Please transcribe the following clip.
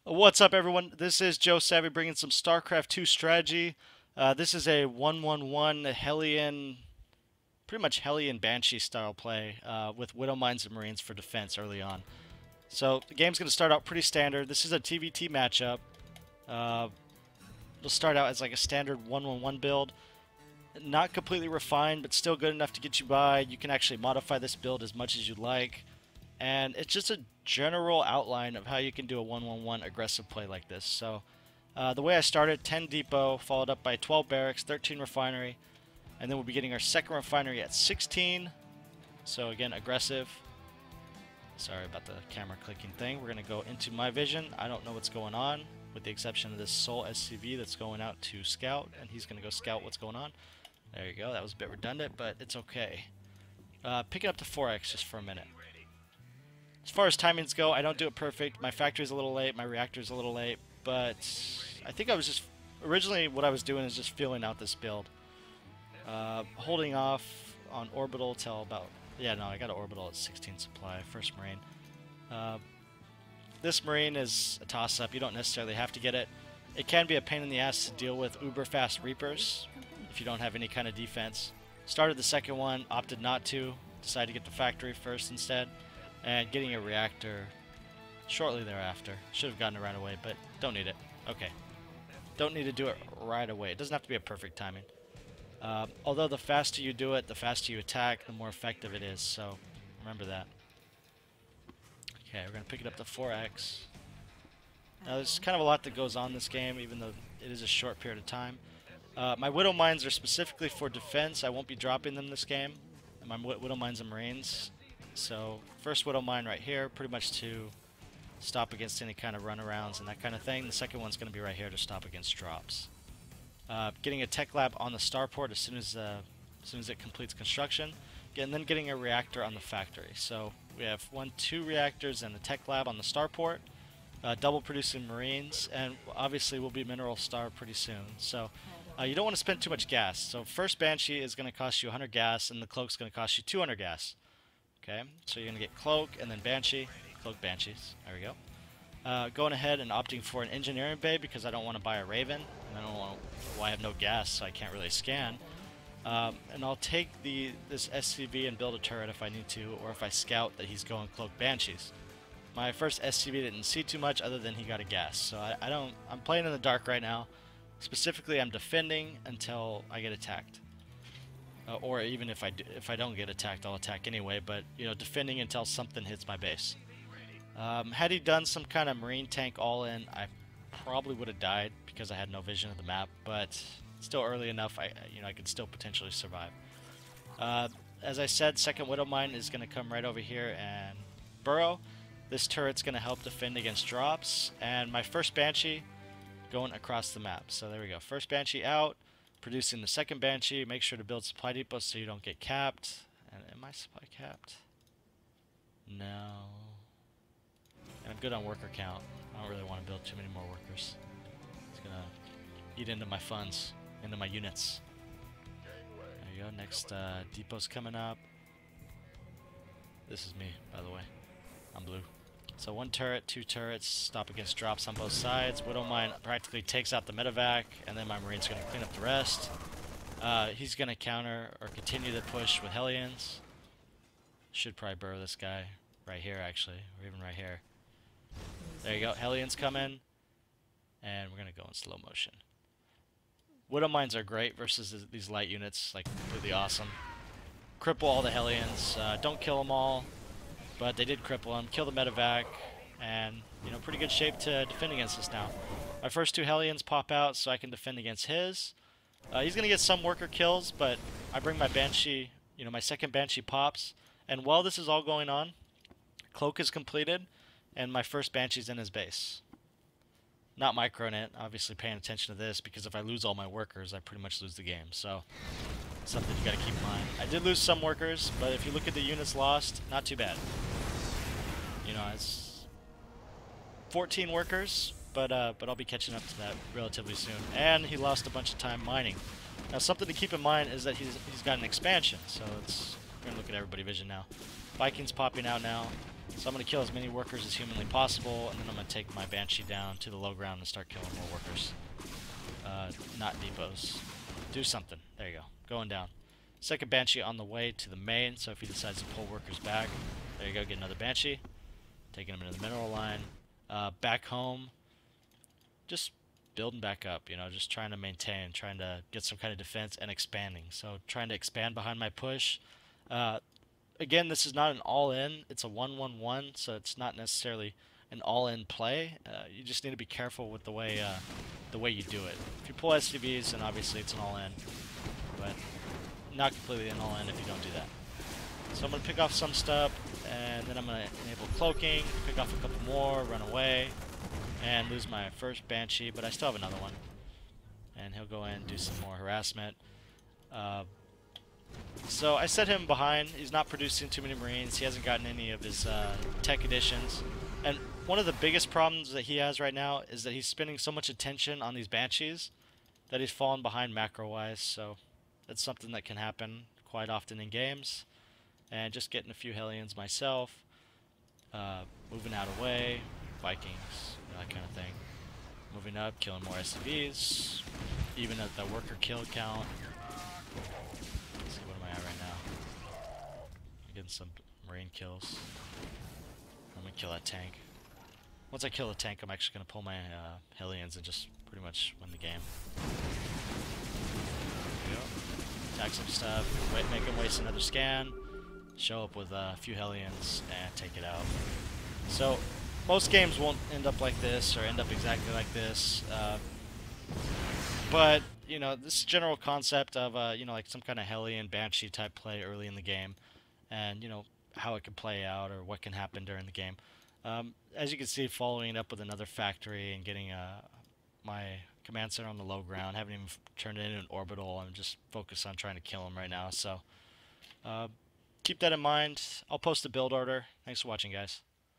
What's up, everyone? This is JOESAVY bringing some StarCraft 2 strategy. This is a 1-1-1 Hellion, pretty much Hellion Banshee style play with Widow Mines and Marines for defense early on. So the game's going to start out pretty standard. This is a TvT matchup. Uh, it'll start out as like a standard 1-1-1 build. Not completely refined, but still good enough to get you by. You can actually modify this build as much as you like. And it's just a general outline of how you can do a 1-1-1 aggressive play like this. So the way I started, 10 depot, followed up by 12 barracks, 13 refinery, and then we'll be getting our second refinery at 16. So again, aggressive. Sorry about the camera clicking thing. We're going to go into my vision. I don't know what's going on, with the exception of this Soul SCV that's going out to scout, and he's going to go scout what's going on. There you go. That was a bit redundant, but it's okay. Picking up the 4X just for a minute. As far as timings go, I don't do it perfect. My factory's a little late, my reactor's a little late, but I think I was just... Originally, what I was doing is just feeling out this build. Holding off on orbital till about... Yeah, no, I got an orbital at 16 supply, first Marine. This Marine is a toss-up. You don't necessarily have to get it. It can be a pain in the ass to deal with uber-fast Reapers if you don't have any kind of defense. Started the second one, opted not to. Decided to get the factory first instead. And getting a reactor shortly thereafter. Should have gotten it right away, but don't need it. Okay. Don't need to do it right away. It doesn't have to be a perfect timing. Although the faster you do it, the faster you attack, the more effective it is. So remember that. Okay, we're going to pick it up to 4X. Now there's kind of a lot that goes on in this game, even though it is a short period of time. My Widow Mines are specifically for defense. I won't be dropping them this game. And my Widow Mines and Marines. So first Widow Mine right here, pretty much to stop against any kind of runarounds and that kind of thing. The second one's going to be right here to stop against drops. Getting a tech lab on the starport as soon as it completes construction, and then getting a reactor on the factory. So we have 2 reactors and a tech lab on the starport, double producing Marines, and obviously we'll be Mineral Star pretty soon. So you don't want to spend too much gas. So first Banshee is going to cost you 100 gas, and the Cloak's going to cost you 200 gas. Okay, so you're going to get Cloak and then Banshee. Cloak Banshees. There we go. Going ahead and opting for an engineering bay because I don't want to buy a Raven. And I don't want to, well, I have no gas, so I can't really scan. And I'll take this SCV and build a turret if I need to, or if I scout that he's going Cloak Banshees. My first SCV didn't see too much other than he got a gas, so I'm playing in the dark right now. Specifically, I'm defending until I get attacked. Or even if I don't get attacked, I'll attack anyway. But you know, defending until something hits my base. Had he done some kind of Marine tank all in, I probably would have died because I had no vision of the map. But still early enough, I could still potentially survive. As I said, second Widow Mine is going to come right over here and burrow. This turret's going to help defend against drops, and my first Banshee going across the map. So there we go. First Banshee out. Producing the second Banshee. Make sure to build supply depots so you don't get capped. And am I supply capped? No. And I'm good on worker count. I don't really want to build too many more workers. It's going to eat into my funds, into my units. There you go. Next depot's coming up. This is me, by the way. I'm blue. So 1 turret, 2 turrets, stop against drops on both sides. Widow Mine practically takes out the medevac, and then my Marine's going to clean up the rest. He's going to counter or continue the push with Hellions. Should probably burrow this guy right here, actually, or even right here. There you go. Hellions come in, and we're going to go in slow motion. Widow Mines are great versus these light units, like completely awesome. Cripple all the Hellions. Don't kill them all. But they did cripple him, kill the medevac, and pretty good shape to defend against us now. My first 2 Hellions pop out so I can defend against his. He's going to get some worker kills, but I bring my Banshee, my second Banshee pops. And while this is all going on, Cloak is completed, and my first Banshee's in his base. Not microing it, obviously paying attention to this, because if I lose all my workers, I pretty much lose the game. So something you got to keep in mind. I did lose some workers, but if you look at the units lost, not too bad. It's 14 workers, but I'll be catching up to that relatively soon. And he lost a bunch of time mining. Now, something to keep in mind is that he's got an expansion, so we're gonna look at everybody vision now. Vikings popping out now. So I'm going to kill as many workers as humanly possible, and then I'm going to take my Banshee down to the low ground and start killing more workers. Not depots. Do something. There you go. Going down. Second Banshee on the way to the main, so if he decides to pull workers back, there you go, get another Banshee. Taking him into the mineral line. Back home, just building back up, you know, just trying to maintain, trying to get some kind of defense and expanding. So trying to expand behind my push. Again, this is not an all-in, it's a 1-1-1, so it's not necessarily an all-in play. You just need to be careful with the way you do it. If you pull SCVs, then obviously it's an all-in, but not completely an all-in if you don't do that. So I'm going to pick off some stuff, and then I'm going to enable cloaking, pick off a couple more, run away, and lose my first Banshee, but I still have another one. And he'll go in and do some more harassment. So I set him behind. He's not producing too many Marines. He hasn't gotten any of his tech additions. And one of the biggest problems that he has right now is that he's spending so much attention on these Banshees that he's fallen behind macro-wise. So that's something that can happen quite often in games. And just getting a few Hellions myself. Moving out of the way. Vikings, that kind of thing. Moving up, killing more SCVs. Even at the worker kill count. Let's see, what am I at right now? I'm getting some Marine kills. I'm going to kill that tank. Once I kill the tank, I'm actually going to pull my Hellions and just pretty much win the game. There we go. Attack some stuff, make him waste another scan, show up with a few Hellions, and take it out. So, most games won't end up like this, or end up exactly like this. But, you know, this general concept of, you know, like some kind of Hellion, Banshee type play early in the game, and, you know, how it can play out, or what can happen during the game. As you can see, following it up with another factory and getting my command center on the low ground, haven't even turned it into an orbital. I'm just focused on trying to kill him right now. So keep that in mind. I'll post a build order. Thanks for watching, guys.